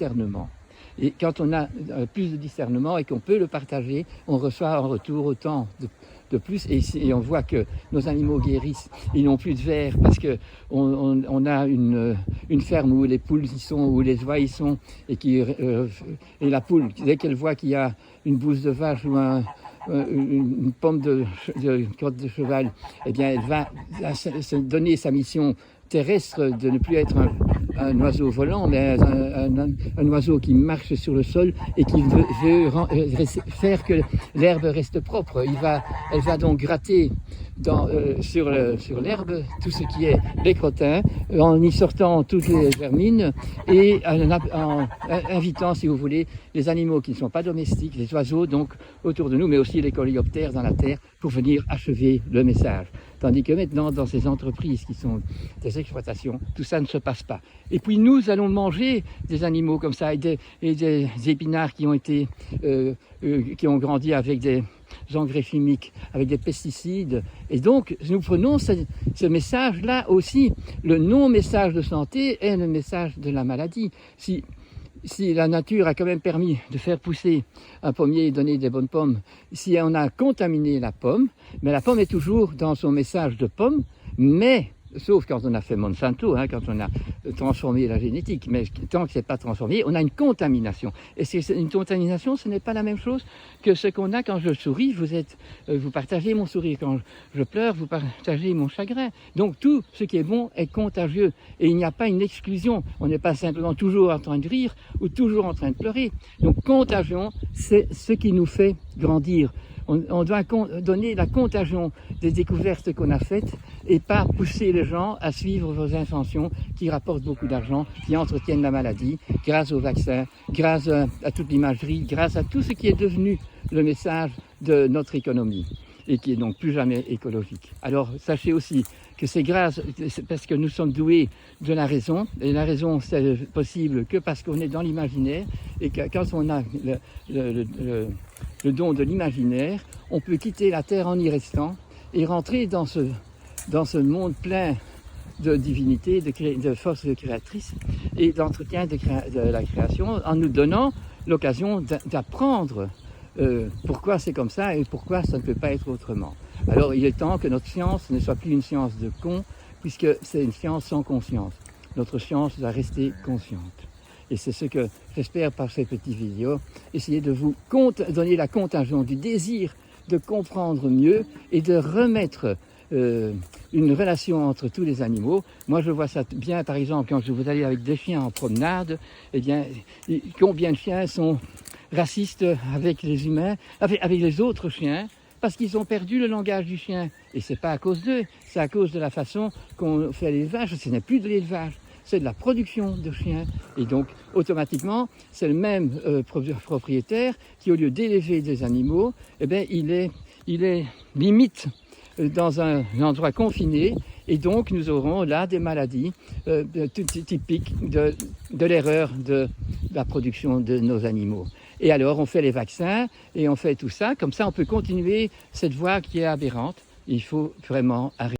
discernement. Et quand on a plus de discernement et qu'on peut le partager, on reçoit en retour autant de plus. Et on voit que nos animaux guérissent. Ils n'ont plus de vers parce qu'on a une ferme où les poules y sont, où les oies y sont. Et la poule, dès qu'elle voit qu'il y a une bouse de vache ou une pomme de crotte de cheval, eh bien, elle va se donner sa mission terrestre de ne plus être un oiseau volant, mais un oiseau qui marche sur le sol et qui veut faire que l'herbe reste propre. Elle va donc gratter sur l'herbe tout ce qui est les crottins, en y sortant toutes les vermines et en invitant, si vous voulez, les animaux qui ne sont pas domestiques, les oiseaux donc autour de nous, mais aussi les coléoptères dans la terre, pour venir achever le message. Tandis que maintenant, dans ces entreprises qui sont des exploitations, tout ça ne se passe pas. Et puis nous allons manger des animaux comme ça, et des épinards qui ont grandi avec des engrais chimiques, avec des pesticides. Et donc, nous prenons ce message-là aussi. Le non-message de santé est le message de la maladie. Si la nature a quand même permis de faire pousser un pommier et donner des bonnes pommes, si on a contaminé la pomme, mais la pomme est toujours dans son message de pomme, mais, sauf quand on a fait Monsanto, quand on a transformé la génétique, mais tant que ce n'est pas transformé, on a une contamination. Et une contamination, ce n'est pas la même chose que ce qu'on a quand je souris. Vous partagez mon sourire. Quand je pleure, vous partagez mon chagrin. Donc tout ce qui est bon est contagieux. Et il n'y a pas une exclusion. On n'est pas simplement toujours en train de rire ou toujours en train de pleurer. Donc contagion, c'est ce qui nous fait grandir. On doit donner la contagion des découvertes qu'on a faites et pas pousser les gens à suivre vos inventions qui rapportent beaucoup d'argent, qui entretiennent la maladie, grâce aux vaccins, grâce à toute l'imagerie, grâce à tout ce qui est devenu le message de notre économie et qui est donc plus jamais écologique. Alors sachez aussi que c'est parce que nous sommes doués de la raison, et la raison c'est possible que parce qu'on est dans l'imaginaire, et que quand on a le don de l'imaginaire, on peut quitter la terre en y restant et rentrer dans ce monde plein de divinité, de force créatrice et d'entretien de la création, en nous donnant l'occasion d'apprendre pourquoi c'est comme ça et pourquoi ça ne peut pas être autrement. Alors il est temps que notre science ne soit plus une science de cons, puisque c'est une science sans conscience. Notre science doit rester consciente. Et c'est ce que j'espère par ces petites vidéos, essayer de vous donner la contagion du désir de comprendre mieux et de remettre une relation entre tous les animaux. Moi, je vois ça bien, par exemple, quand vous allez avec des chiens en promenade, eh bien, combien de chiens sont racistes avec les humains, avec les autres chiens, parce qu'ils ont perdu le langage du chien. Et c'est pas à cause d'eux, c'est à cause de la façon qu'on fait l'élevage. Ce n'est plus de l'élevage, c'est de la production de chiens. Et donc, automatiquement, c'est le même propriétaire qui, au lieu d'élever des animaux, eh bien, il est limite dans un endroit confiné. Et donc, nous aurons là des maladies typiques de l'erreur de la production de nos animaux. Et alors, on fait les vaccins et on fait tout ça. Comme ça, on peut continuer cette voie qui est aberrante. Il faut vraiment arrêter.